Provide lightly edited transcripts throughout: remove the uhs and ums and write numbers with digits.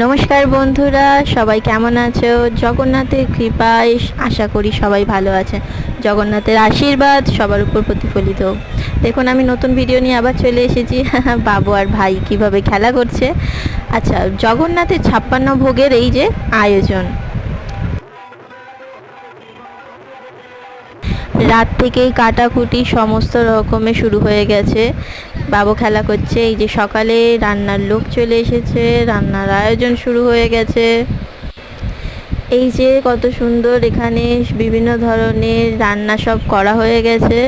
নমস্কার বন্ধুরা, সবাই কেমন আছো? জগন্নাথের কৃপায় আশা করি সবাই ভালো আছে। জগন্নাথের আশীর্বাদ সবার উপর প্রতিফলিত হোক। দেখুন, আমি নতুন ভিডিও নিয়ে আবার চলে এসেছি। বাবু আর ভাই কিভাবে খেলা করছে। আচ্ছা, জগন্নাথের 56 ভোগের এই যে আয়োজন, রাত থেকেই কাটাকুটি সমস্ত রকমের শুরু হয়ে গেছে। বাবু খেলা করছে, এই যে সকালে রান্নার লোক চলে এসেছে, রান্নার আয়োজন শুরু হয়ে গেছে। এই যে কত সুন্দর, এখানে বিভিন্ন ধরনের রান্না সব করা হয়ে গেছে,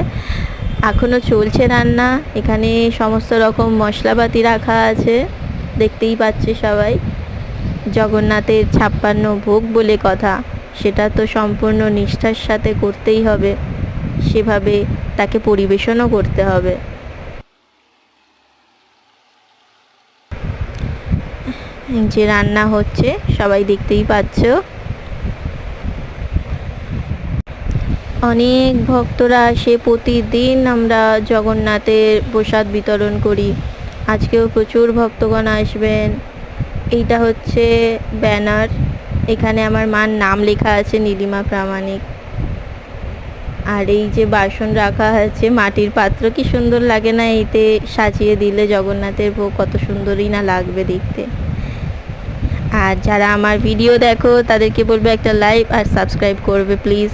এখনো চলছে রান্না। এখানে সমস্ত রকম মশলাপাতি রাখা আছে, দেখতেই পাচ্ছে সবাই। জগন্নাথের 56 ভোগ বলে কথা, সেটা তো সম্পূর্ণ নিষ্ঠার সাথে করতেই হবে, সেভাবে তাকে পরিবেশনও করতে হবে। যে রান্না হচ্ছে সবাই দেখতেই পাচ্ছ। অনেক ভক্তরা আসে, প্রতিদিন আমরা জগন্নাথের প্রসাদ বিতরণ করি। আজকেও প্রচুর ভক্তগণ আসবেন। এইটা হচ্ছে ব্যানার, এখানে আমার মার নাম লেখা আছে, নীলিমা প্রামাণিক। আর এই যে বাসন রাখা আছে, মাটির পাত্র, কি সুন্দর লাগে না? এতে সাজিয়ে দিলে জগন্নাথের ভোগ কত সুন্দরই না লাগবে দেখতে। আর যারা আমার ভিডিও দেখো তাদেরকে বলবো একটা লাইক আর সাবস্ক্রাইব করবে প্লিজ।